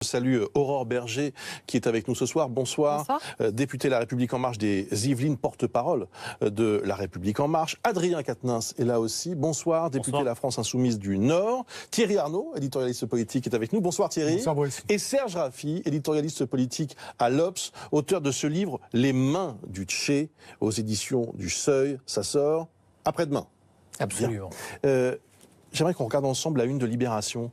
Je salue Aurore Berger qui est avec nous ce soir. Bonsoir. Bonsoir. Député La République En Marche des Yvelines, porte-parole de La République En Marche. Adrien Quatennens est là aussi. Bonsoir. Député La France Insoumise du Nord. Thierry Arnaud, éditorialiste politique, est avec nous. Bonsoir Thierry. Bonsoir Boris. Et Serge Raffi, éditorialiste politique à l'Obs, auteur de ce livre Les mains du Tché aux éditions du Seuil. Ça sort après-demain. Absolument. J'aimerais qu'on regarde ensemble la une de Libération.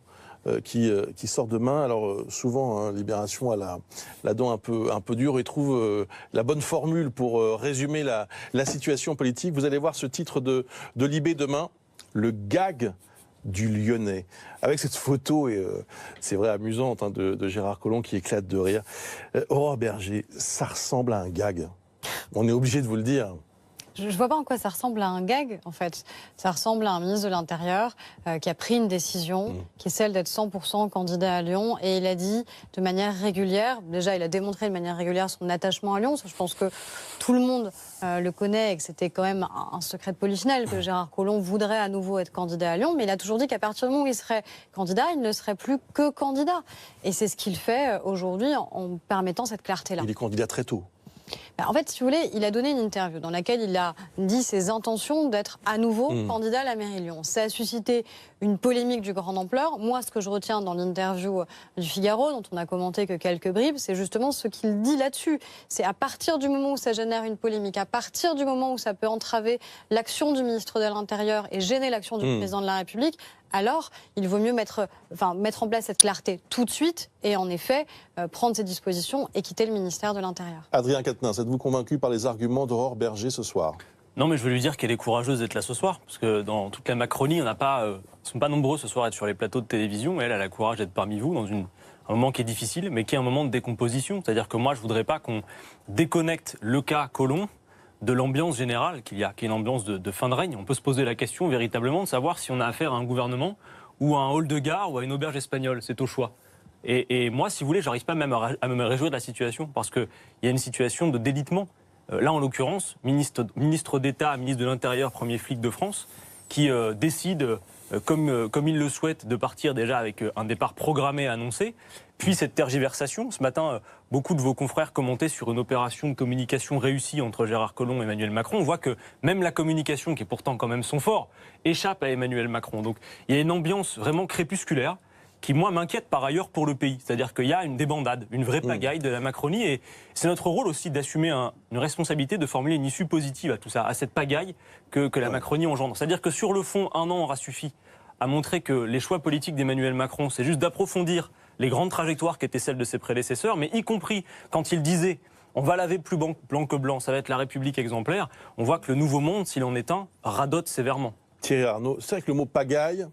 Qui sort demain. Alors souvent, hein, Libération a la dent un peu dure et trouve la bonne formule pour résumer la situation politique. Vous allez voir ce titre de Libé demain, le gag du Lyonnais. Avec cette photo, et c'est vrai amusante, hein, de Gérard Collomb qui éclate de rire. Aurore Berger, ça ressemble à un gag. On est obligé de vous le dire. Je ne vois pas en quoi ça ressemble à un gag, en fait. Ça ressemble à un ministre de l'Intérieur qui a pris une décision, qui est celle d'être 100% candidat à Lyon. Et il a dit de manière régulière, déjà il a démontré de manière régulière son attachement à Lyon. Je pense que tout le monde le connaît et que c'était quand même un secret de polichinelle que Gérard Collomb voudrait à nouveau être candidat à Lyon. Mais il a toujours dit qu'à partir du moment où il serait candidat, il ne serait plus que candidat. Et c'est ce qu'il fait aujourd'hui en permettant cette clarté-là. Il est candidat très tôt. En fait, si vous voulez, il a donné une interview dans laquelle il a dit ses intentions d'être à nouveau candidat à la mairie de Lyon. Ça a suscité une polémique du grande ampleur. Moi, ce que je retiens dans l'interview du Figaro, dont on a commenté que quelques bribes, c'est justement ce qu'il dit là-dessus. C'est à partir du moment où ça génère une polémique, à partir du moment où ça peut entraver l'action du ministre de l'Intérieur et gêner l'action du président de la République, alors il vaut mieux mettre en place cette clarté tout de suite et en effet prendre ses dispositions et quitter le ministère de l'Intérieur. Adrien Quatennens, êtes-vous convaincu par les arguments d'Aurore Berger ce soir ? Non, mais je veux lui dire qu'elle est courageuse d'être là ce soir, parce que dans toute la Macronie, on n'a pas, ils sont pas nombreux ce soir à être sur les plateaux de télévision. Elle a le courage d'être parmi vous dans un moment qui est difficile, mais qui est un moment de décomposition. C'est-à-dire que moi, je voudrais pas qu'on déconnecte le cas Collomb de l'ambiance générale qu'il y a, qui est une ambiance de fin de règne. On peut se poser la question véritablement de savoir si on a affaire à un gouvernement ou à un hall de gare ou à une auberge espagnole. C'est au choix. Et moi, si vous voulez, j'arrive pas même à me réjouir de la situation, parce qu'il y a une situation de délitement. Là, en l'occurrence, ministre d'État, ministre de l'Intérieur, premier flic de France, qui décide, comme il le souhaite, de partir déjà avec un départ programmé annoncé. Puis cette tergiversation. Ce matin, beaucoup de vos confrères commentaient sur une opération de communication réussie entre Gérard Collomb et Emmanuel Macron. On voit que même la communication, qui est pourtant quand même son fort, échappe à Emmanuel Macron. Donc il y a une ambiance vraiment crépusculaire qui, moi, m'inquiète par ailleurs pour le pays. C'est-à-dire qu'il y a une débandade, une vraie pagaille de la Macronie. Et c'est notre rôle aussi d'assumer une responsabilité, de formuler une issue positive à tout ça, à cette pagaille que la Macronie engendre. C'est-à-dire que sur le fond, un an aura suffi à montrer que les choix politiques d'Emmanuel Macron, c'est juste d'approfondir les grandes trajectoires qui étaient celles de ses prédécesseurs, mais y compris quand il disait « on va laver plus blanc que blanc, ça va être la République exemplaire », on voit que le nouveau monde, s'il en est un, radote sévèrement. Thierry Arnaud, c'est vrai que le mot pagaille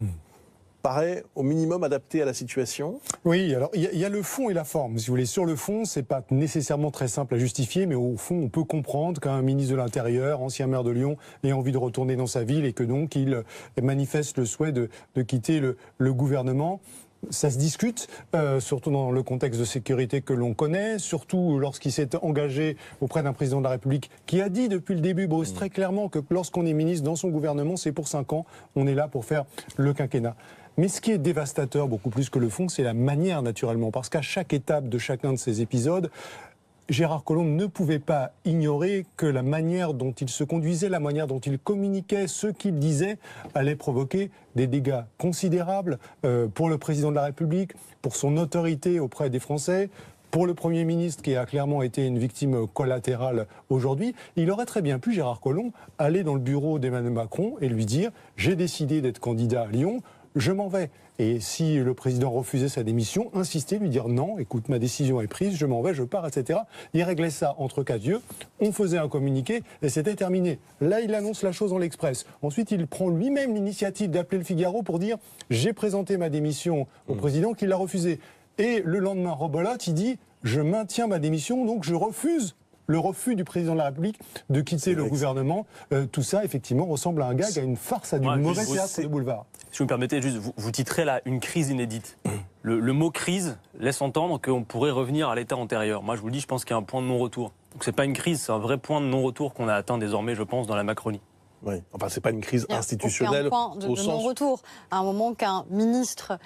paraît au minimum adapté à la situation. Oui, alors il y a le fond et la forme. Si vous voulez, sur le fond, c'est pas nécessairement très simple à justifier, mais au fond, on peut comprendre qu'un ministre de l'Intérieur, ancien maire de Lyon, ait envie de retourner dans sa ville et que donc il manifeste le souhait de quitter le gouvernement. Ça se discute, surtout dans le contexte de sécurité que l'on connaît, surtout lorsqu'il s'est engagé auprès d'un président de la République qui a dit depuis le début, Boris, très clairement que lorsqu'on est ministre dans son gouvernement, c'est pour 5 ans, on est là pour faire le quinquennat. Mais ce qui est dévastateur, beaucoup plus que le fond, c'est la manière, naturellement, parce qu'à chaque étape de chacun de ces épisodes, Gérard Collomb ne pouvait pas ignorer que la manière dont il se conduisait, la manière dont il communiquait, ce qu'il disait, allait provoquer des dégâts considérables pour le président de la République, pour son autorité auprès des Français, pour le Premier ministre qui a clairement été une victime collatérale aujourd'hui. Il aurait très bien pu, Gérard Collomb, aller dans le bureau d'Emmanuel Macron et lui dire « j'ai décidé d'être candidat à Lyon ». Je m'en vais. Et si le président refusait sa démission, insister, lui dire non, écoute, ma décision est prise, je m'en vais, je pars, etc. Il réglait ça entre quatre yeux, on faisait un communiqué et c'était terminé. Là, il annonce la chose dans l'Express. Ensuite, il prend lui-même l'initiative d'appeler le Figaro pour dire j'ai présenté ma démission au président qui l'a refusé. Et le lendemain, rebolote, il dit je maintiens ma démission, donc je refuse le refus du président de la République de quitter le gouvernement. Tout ça, effectivement, ressemble à un gag, à une farce, à du mauvais théâtre de boulevard. Si vous me permettez, juste, vous titrez là une crise inédite. Le mot crise laisse entendre qu'on pourrait revenir à l'état antérieur. Moi, je vous le dis, je pense qu'il y a un point de non-retour. Donc c'est pas une crise, c'est un vrai point de non-retour qu'on a atteint désormais, je pense, dans la Macronie. Oui. Enfin, c'est pas une crise Il y a institutionnelle aucun point de au sens. non-retour. À un moment qu'un ministre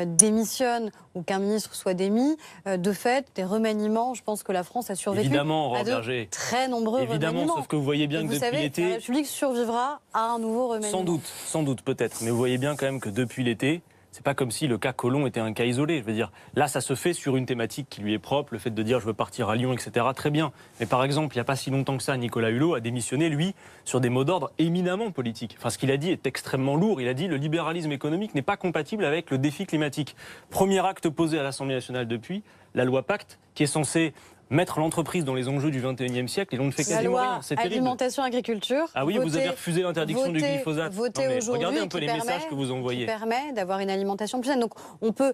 démissionne ou qu'un ministre soit démis, de fait, des remaniements, je pense que la France a survécu Évidemment, Aurore à de Berger. très nombreux Évidemment, remaniements. sauf que vous voyez bien Et que vous depuis savez, la l'été... République survivra à un nouveau remaniement. Sans doute peut-être. Mais vous voyez bien quand même que depuis l'été, c'est pas comme si le cas Collomb était un cas isolé. Je veux dire, là, ça se fait sur une thématique qui lui est propre, le fait de dire je veux partir à Lyon, etc. Très bien. Mais par exemple, il n'y a pas si longtemps que ça, Nicolas Hulot a démissionné, lui, sur des mots d'ordre éminemment politiques. Enfin, ce qu'il a dit est extrêmement lourd. Il a dit le libéralisme économique n'est pas compatible avec le défi climatique. Premier acte posé à l'Assemblée nationale depuis, la loi Pacte, qui est censée mettre l'entreprise dans les enjeux du 21e siècle, et l'on ne fait La quasiment loi rien. C'est terrible. alimentation-agriculture. Ah oui, vous avez refusé l'interdiction du glyphosate. Votée Non, mais aujourd'hui, regardez un peu qui les messages que vous qui envoyez. permet d'avoir une alimentation plus saine. Donc on peut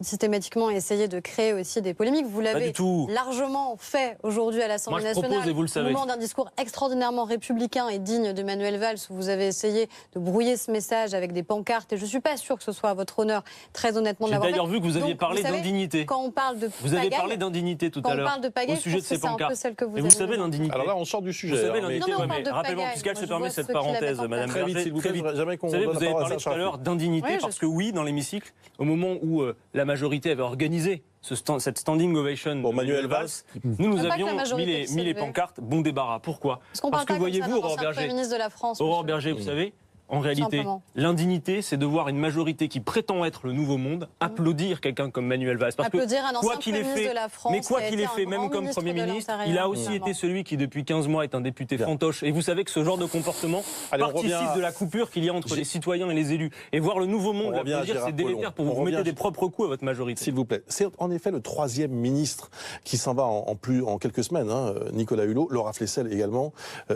systématiquement essayer de créer aussi des polémiques. Vous l'avez largement fait aujourd'hui à l'Assemblée nationale. Propose, et vous le savez. Au moment d'un discours extraordinairement républicain et digne de Manuel Valls, où vous avez essayé de brouiller ce message avec des pancartes. Et je ne suis pas sûre que ce soit à votre honneur, très honnêtement, de l'avoir fait. J'ai d'ailleurs vu que vous aviez parlé d'indignité. Quand on parle de Vous avez parlé d'indignité tout à l'heure. Quand on parle de pagaille, au sujet de ces pancartes. Et vous savez l'indignité. Alors là, on sort du sujet. Vous savez hein, mais- l'indignité. Non, mais on parle de Rappelez-moi, pagaille. puisqu'elle se Moi, je permet vois cette ceux qui la parenthèse, mettent en Madame Très vite, Berger. s'il vous plaît, jamais qu'on Vous savez, donne vous la avez parole à parlé Sacha tout à l'heure d'indignité Oui, parce que oui, dans l'hémicycle, au moment où la majorité avait organisé cette standing ovation Pour de Manuel Valls. nous Pas que avions la majorité mis les s'est pancartes bon débarras. Pourquoi? Parce qu'on Parce parle que pas comme ça voyez-vous, d'un Aurore ancien Berger, ministre de la France. Aurore monsieur. Berger, vous savez, en réalité, Simplement. l'indignité, c'est de voir une majorité qui prétend être le nouveau monde applaudir quelqu'un comme Manuel Valls. Parce Applaudir un que, ancien quoi qu'il ait ministre fait, de la France mais quoi qui a qu'il été ait fait, un même grand comme ministre Premier de ministre, l'Intérieur, il a aussi clairement. été celui qui, depuis 15 mois, est un député Bien. fantoche. Et vous savez que ce genre de comportement Allez, on participe revient à- de la coupure qu'il y a entre les citoyens et les élus. Et voir le nouveau monde On revient à l'applaudir, Gérard c'est délétère pour Collomb. vous On mettez revient à- des propres coups à votre majorité. S'il vous plaît. C'est en effet le troisième ministre qui s'en va en quelques semaines. Hein. Nicolas Hulot, Laura Flessel également,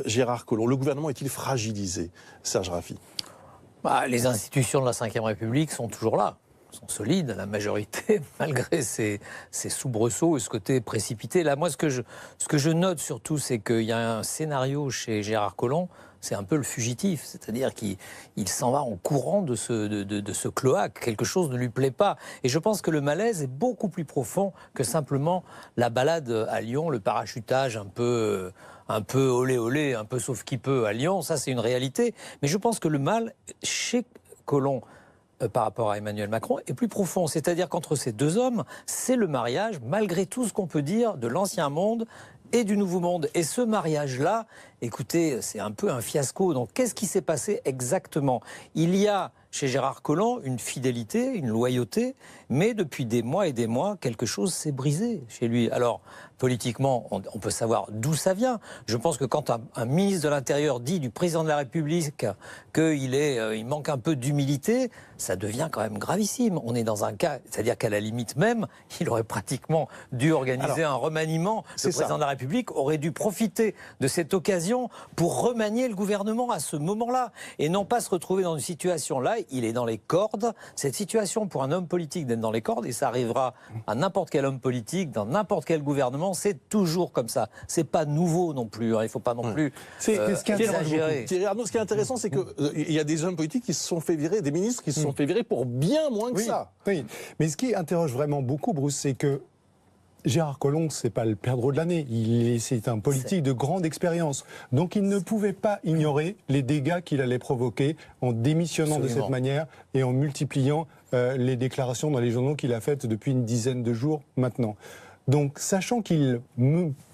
Gérard Collomb. Le gouvernement est-il fragilisé, Serge Raffi? Les institutions de la Ve République sont toujours là, sont solides, la majorité, malgré ces soubresauts et ce côté précipité. Là, moi, ce que je note surtout, c'est qu'il y a un scénario chez Gérard Collomb, c'est un peu le fugitif, c'est-à-dire qu'il s'en va en courant de ce cloaque, quelque chose ne lui plaît pas. Et je pense que le malaise est beaucoup plus profond que simplement la balade à Lyon, le parachutage un peu olé olé, un peu sauf qui peut à Lyon, ça c'est une réalité. Mais je pense que le mal chez Collomb, par rapport à Emmanuel Macron, est plus profond. C'est-à-dire qu'entre ces deux hommes, c'est le mariage, malgré tout ce qu'on peut dire de l'ancien monde et du nouveau monde. Et ce mariage-là, écoutez, c'est un peu un fiasco. Donc qu'est-ce qui s'est passé exactement? Il y a chez Gérard Collomb une fidélité, une loyauté, mais depuis des mois et des mois, quelque chose s'est brisé chez lui. Alors, politiquement, on peut savoir d'où ça vient. Je pense que quand un ministre de l'Intérieur dit du président de la République qu'il manque un peu d'humilité, ça devient quand même gravissime. On est dans un cas, c'est-à-dire qu'à la limite même, il aurait pratiquement dû organiser un remaniement. Le président de la République aurait dû profiter de cette occasion pour remanier le gouvernement à ce moment-là et non pas se retrouver dans une situation là. Il est dans les cordes. Cette situation pour un homme politique d'être dans les cordes, et ça arrivera à n'importe quel homme politique, dans n'importe quel gouvernement, c'est toujours comme ça. C'est pas nouveau non plus. Hein. Il ne faut pas non plus exagérer. Thierry Arnaud, ce qui est intéressant, c'est qu'il y a des hommes politiques qui se sont fait virer, des ministres qui se sont fait virer pour bien moins que ça. Oui, mais ce qui interroge vraiment beaucoup, Bruce, c'est que Gérard Collomb, c'est pas le perdreau de l'année. C'est un politique de grande expérience. Donc il ne pouvait pas ignorer les dégâts qu'il allait provoquer en démissionnant de cette manière et en multipliant les déclarations dans les journaux qu'il a faites depuis une dizaine de jours maintenant. Donc, sachant qu'il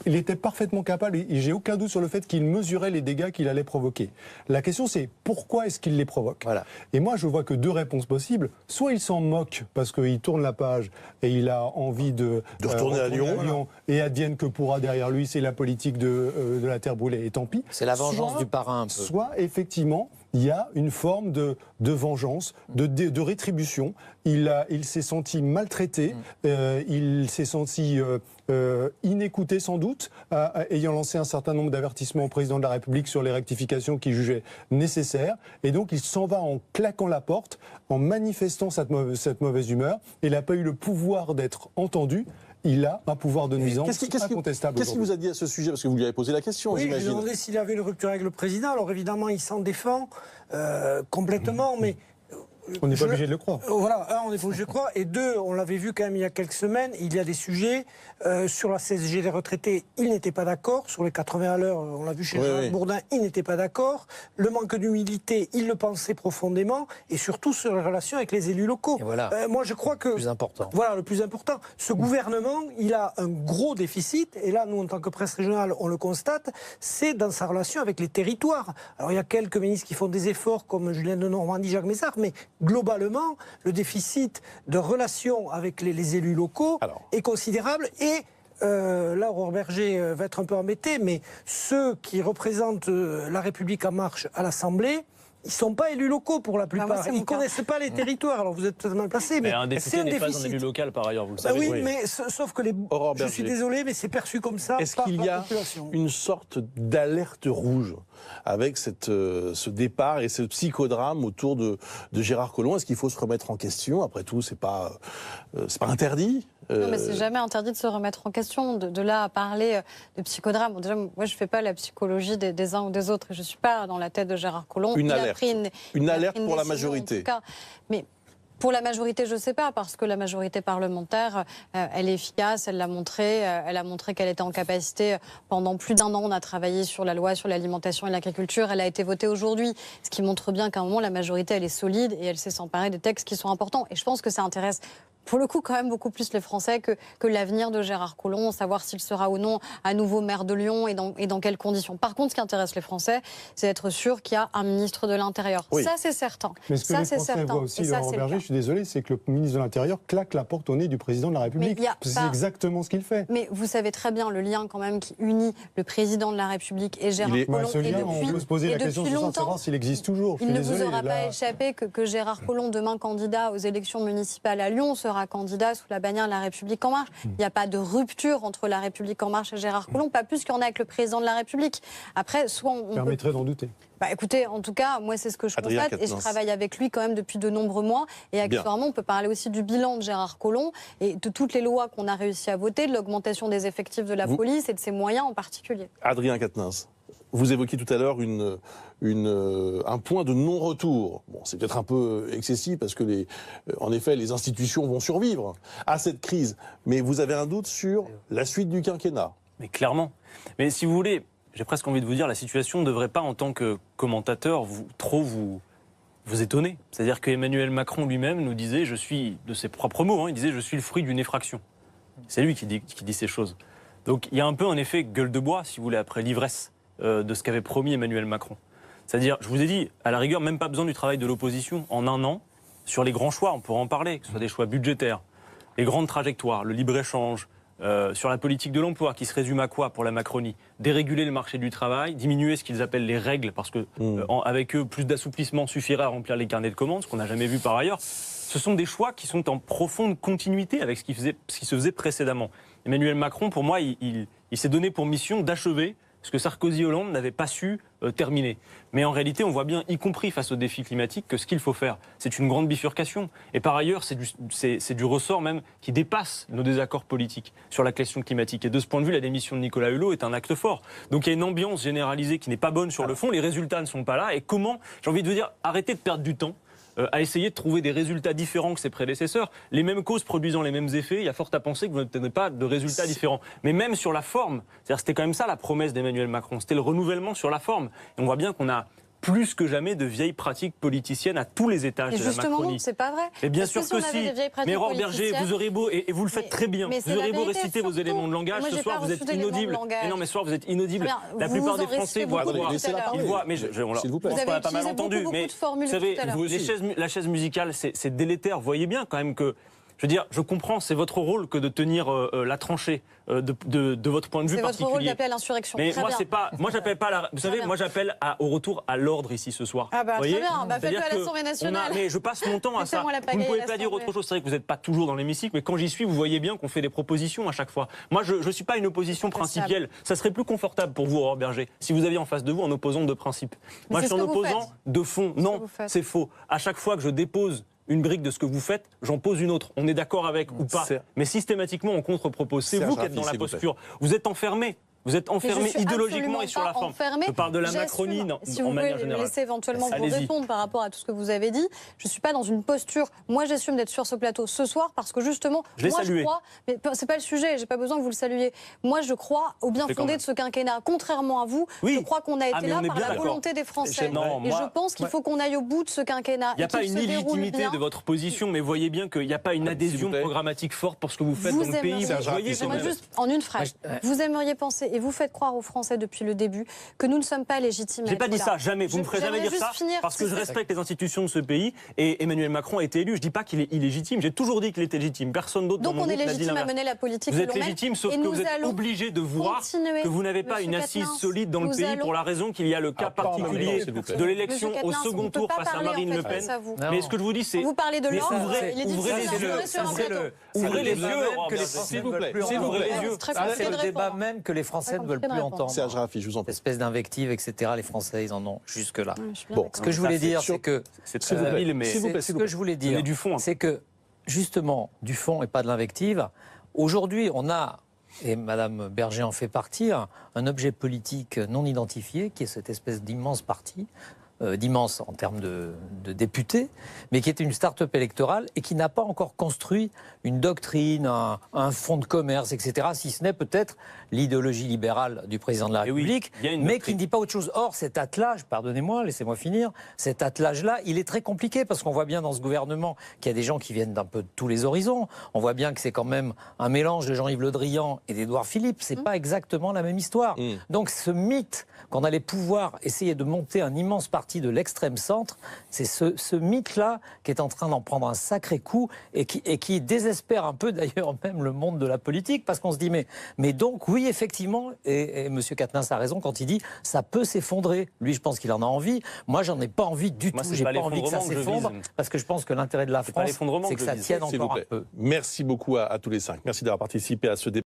était parfaitement capable, et j'ai aucun doute sur le fait qu'il mesurait les dégâts qu'il allait provoquer. La question, c'est pourquoi est-ce qu'il les provoque? Voilà. Et moi, je vois que deux réponses possibles. Soit il s'en moque parce qu'il tourne la page et il a envie de retourner à Lyon. Et advienne que pourra derrière lui, c'est la politique de la terre brûlée, et tant pis. C'est la vengeance du parrain un peu. Soit, effectivement, il y a une forme de vengeance, de rétribution. Il s'est senti maltraité, il s'est senti inécouté sans doute, ayant lancé un certain nombre d'avertissements au président de la République sur les rectifications qu'il jugeait nécessaires. Et donc il s'en va en claquant la porte, en manifestant cette mauvaise humeur. Il n'a pas eu le pouvoir d'être entendu. Il a un pouvoir de nuisance incontestable. Qu'est-ce qu'il vous a dit à ce sujet? Parce que vous lui avez posé la question, oui, j'imagine. je lui ai demandé s'il avait une rupture avec le président. Alors évidemment, il s'en défend complètement. Mais On n'est pas obligé de le croire. Voilà, on est obligé de le croire. Et deux, on l'avait vu quand même il y a quelques semaines, il y a des sujets. Sur la CSG des retraités, il n'était pas d'accord. Sur les 80 à l'heure, on l'a vu chez Gérald Bourdin, il n'était pas d'accord. Le manque d'humilité, il le pensait profondément. Et surtout sur les relations avec les élus locaux. Et voilà. Moi, je crois que... Le plus important. Voilà, le plus important. Ce gouvernement, il a un gros déficit. Et là, nous, en tant que presse régionale, on le constate. C'est dans sa relation avec les territoires. Alors, il y a quelques ministres qui font des efforts, comme Julien de Normandie, Jacques Mézard. Mais globalement, le déficit de relation avec les élus locaux est considérable. Et là, Aurore Berger va être un peu embêté, mais ceux qui représentent la République en marche à l'Assemblée, ils ne sont pas élus locaux pour la plupart. Ils ne connaissent pas les territoires. Alors vous êtes peut-être mal placé, mais un député n'est pas un élu local par ailleurs, vous le savez. Oui, mais sauf que je suis désolé, mais c'est perçu comme ça. Est-ce qu'il y a une sorte d'alerte rouge avec ce départ et ce psychodrame autour de Gérard Collomb? Est-ce qu'il faut se remettre en question? Après tout, c'est pas interdit. Non, mais c'est jamais interdit de se remettre en question. De là à parler de psychodrame. Bon, déjà, moi, je ne fais pas la psychologie des uns ou des autres. Je ne suis pas dans la tête de Gérard Collomb. Une alerte pour la majorité. En tout cas. Mais pour la majorité, je ne sais pas, parce que la majorité parlementaire, elle est efficace, elle l'a montré. Elle a montré qu'elle était en capacité. Pendant plus d'1 an, on a travaillé sur la loi sur l'alimentation et l'agriculture. Elle a été votée aujourd'hui, ce qui montre bien qu'à un moment, la majorité, elle est solide et elle sait s'emparer des textes qui sont importants. Et je pense que ça intéresse pour le coup, quand même beaucoup plus les Français que l'avenir de Gérard Collomb, savoir s'il sera ou non à nouveau maire de Lyon et dans quelles conditions. Par contre, ce qui intéresse les Français, c'est d'être sûr qu'il y a un ministre de l'Intérieur. Oui. Ça, c'est certain. Mais ce que les Français voient aussi, Laurent Berger, je suis désolé, c'est que le ministre de l'Intérieur claque la porte au nez du président de la République. C'est exactement ce qu'il fait. Mais vous savez très bien le lien quand même qui unit le président de la République et Gérard Collomb. Ce lien, on peut se poser la question de savoir s'il existe toujours. Il ne vous aura pas échappé que Gérard Collomb, demain candidat aux élections municipales à Lyon, sera candidat sous la bannière de la République En Marche. Il n'y a pas de rupture entre la République En Marche et Gérard Collomb, pas plus qu'il y en a avec le président de la République. Après, soit on permettrait d'en douter. Écoutez, en tout cas, moi, c'est ce que je constate et je travaille avec lui quand même depuis de nombreux mois. Et accessoirement, on peut parler aussi du bilan de Gérard Collomb et de toutes les lois qu'on a réussi à voter, de l'augmentation des effectifs de la police et de ses moyens en particulier. Adrien Quatennens, vous évoquiez tout à l'heure un point de non-retour. Bon, c'est peut-être un peu excessif parce que, en effet, les institutions vont survivre à cette crise. Mais vous avez un doute sur la suite du quinquennat? Mais clairement. Mais si vous voulez, j'ai presque envie de vous dire, la situation ne devrait pas, en tant que commentateur, vous étonner. C'est-à-dire qu'Emmanuel Macron lui-même nous disait, je suis, de ses propres mots, il disait, je suis le fruit d'une effraction. C'est lui qui dit ces choses. Donc il y a un peu un effet gueule de bois, si vous voulez, après l'ivresse de ce qu'avait promis Emmanuel Macron. C'est-à-dire, je vous ai dit, à la rigueur, même pas besoin du travail de l'opposition. En 1 an, sur les grands choix, on pourra en parler, que ce soit des choix budgétaires, les grandes trajectoires, le libre-échange, sur la politique de l'emploi, qui se résume à quoi pour la Macronie? Déréguler le marché du travail, diminuer ce qu'ils appellent les règles, parce que avec eux, plus d'assouplissement suffirait à remplir les carnets de commandes, ce qu'on n'a jamais vu par ailleurs. Ce sont des choix qui sont en profonde continuité avec ce qui se faisait précédemment. Emmanuel Macron, pour moi, il s'est donné pour mission d'achever ce que Sarkozy et Hollande n'avaient pas su terminer. Mais en réalité, on voit bien, y compris face aux défis climatiques, que ce qu'il faut faire, c'est une grande bifurcation. Et par ailleurs, c'est du ressort même qui dépasse nos désaccords politiques sur la question climatique. Et de ce point de vue, la démission de Nicolas Hulot est un acte fort. Donc il y a une ambiance généralisée qui n'est pas bonne sur le fond, les résultats ne sont pas là. Et comment, j'ai envie de vous dire, arrêtez de perdre du temps à essayer de trouver des résultats différents que ses prédécesseurs. Les mêmes causes produisant les mêmes effets, il y a fort à penser que vous n'obtenez pas de résultats différents. Mais même sur la forme, c'est-à-dire c'était quand même ça la promesse d'Emmanuel Macron, c'était le renouvellement sur la forme. Et on voit bien qu'on a plus que jamais de vieilles pratiques politiciennes à tous les étages de la Macronie. Non, c'est pas vrai. Et bien sûr que si. Mais Aurore Berger, vous aurez beau, et vous le faites très bien, vous aurez beau réciter vos éléments de langage, ce soir vous êtes inaudible. Mais non, mais ce soir vous êtes inaudible. La plupart des Français voient. Ils voient, mais s'il vous plaît. Vous avez pas mal entendu. Mais vous savez, la chaise musicale, c'est délétère. Vous voyez bien quand même que. Je veux dire, je comprends, c'est votre rôle que de tenir la tranchée de votre point de vue particulier. C'est votre rôle d'appeler à l'insurrection. Mais moi, c'est pas. Moi, j'appelle pas. Vous savez, moi, j'appelle au retour à l'ordre ici ce soir. Ah bah très bien. Faites-le à l'Assemblée nationale. Mais je passe mon temps à ça. Vous ne pouvez pas dire autre chose. C'est vrai que vous n'êtes pas toujours dans l'hémicycle, mais quand j'y suis, vous voyez bien qu'on fait des propositions à chaque fois. Moi, je ne suis pas une opposition principielle. Ça serait plus confortable pour vous, Aurore Berger, si vous aviez en face de vous un opposant de principe. Moi, je suis un opposant de fond. Non, c'est faux. À chaque fois que je dépose une brique de ce que vous faites, j'en pose une autre. On est d'accord avec ou pas. Mais systématiquement, on contre-propose. C'est vous qui êtes dans la posture. Vous êtes enfermé. Vous êtes Mais enfermé je suis idéologiquement et absolument sur la pas forme. enfermée. Je parle de la J'assume. Macronie Si en vous manière pouvez me générale. laisser éventuellement vous Allez-y. répondre par rapport à tout ce que vous avez dit, je ne suis pas dans une posture. Moi, j'assume d'être sur ce plateau ce soir parce que justement, Je l'ai moi, salué. je crois. Mais c'est pas le sujet. J'ai pas besoin que vous le saluiez. Moi, je crois au bien Mais quand fondé même. de ce quinquennat. Contrairement à vous, Oui. je crois qu'on a été mais là on est par bien la d'accord. volonté des Français. Non, et moi- je pense qu'il faut qu'on aille au bout de ce quinquennat. Il n'y a et pas qu'il une se déroule illégitimité bien. de votre position, mais voyez bien qu'il n'y a pas une S'il vous adhésion plaît. programmatique forte pour ce que vous faites Vous dans le pays. aimeriez- Vous voyez quand J'aimerais même. juste, en une phrase, Ouais. vous aimeriez penser, et vous faites croire aux Français depuis le début, que nous ne sommes pas légitimes. à J'ai pas être dit là. ça, jamais. Vous ne me ferez jamais J'aimerais dire ça, juste finir, parce que si je c'est- respecte les institutions de ce pays, et Emmanuel Macron a été élu. Je dis pas qu'il est illégitime, j'ai toujours dit qu'il était légitime. Personne d'autre dans Donc mon on est groupe n'a dit légitime à l'inverse. mener la politique Vous que êtes l'on mène, légitime, sauf et que nous vous êtes allons obligé de voir continuer. que vous n'avez pas Monsieur une assise Quatennens, solide dans le nous pays allons- pour la raison qu'il y a le cas pardon, particulier s'il vous plaît. de l'élection Monsieur au Quatennens, on second ne peut tour pas face à parler, Marine en Le fait, Pen. face à vous. Non. Mais ce que je vous dis, c'est Vous parlez de Mais l'ordre, ouvrez- il est ouvrez difficile les yeux. d'influer sur un C'est plateau. ouvrez les débat yeux, même Aurore que les Berger. Français S'il vous ne veulent plaît, plus s'il vous entendre. plaît. C'est très Ça, compliqué c'est de le débat répondre. même que les Français ne veulent plus entendre. Serge Raffi, je vous en prie. Espèce d'invective, etc. Les Français, ils en ont jusque-là. Je suis bien Bon. d'accord. Ce que je Ça, voulais c'est dire, sûr. c'est que C'est très vous plaît. habile, mais S'il vous plaît, ce s'il vous que plaît. je voulais Donnez dire, du fond, hein. c'est que justement du fond et pas de l'invective. Aujourd'hui, on a, et Madame Berger en fait partie, un objet politique non identifié qui est cette espèce d'immense parti. D'immense en termes de députés, mais qui est une start-up électorale et qui n'a pas encore construit une doctrine, un fonds de commerce, etc., si ce n'est peut-être l'idéologie libérale du président de la Eh oui, République, il y a une mais doctrine. qui ne dit pas autre chose. Or, cet attelage, pardonnez-moi, laissez-moi finir, cet attelage-là, il est très compliqué parce qu'on voit bien dans ce gouvernement qu'il y a des gens qui viennent d'un peu de tous les horizons. On voit bien que c'est quand même un mélange de Jean-Yves Le Drian et d'Édouard Philippe. C'est pas exactement la même histoire. Donc, ce mythe qu'on allait pouvoir essayer de monter un immense parti de l'extrême centre, c'est ce mythe-là qui est en train d'en prendre un sacré coup et qui désespère un peu d'ailleurs même le monde de la politique parce qu'on se dit mais donc oui effectivement et M. Quatennens a raison quand il dit ça peut s'effondrer. Lui je pense qu'il en a envie. Moi j'en ai pas envie du Moi, tout. c'est J'ai pas pas envie que ça l'effondrement que je s'effondre vise. parce que je pense que l'intérêt de la C'est pas France l'effondrement c'est que que je ça vise. tienne S'il vous encore un plaît. peu. Merci beaucoup à tous les cinq. Merci d'avoir participé à ce débat.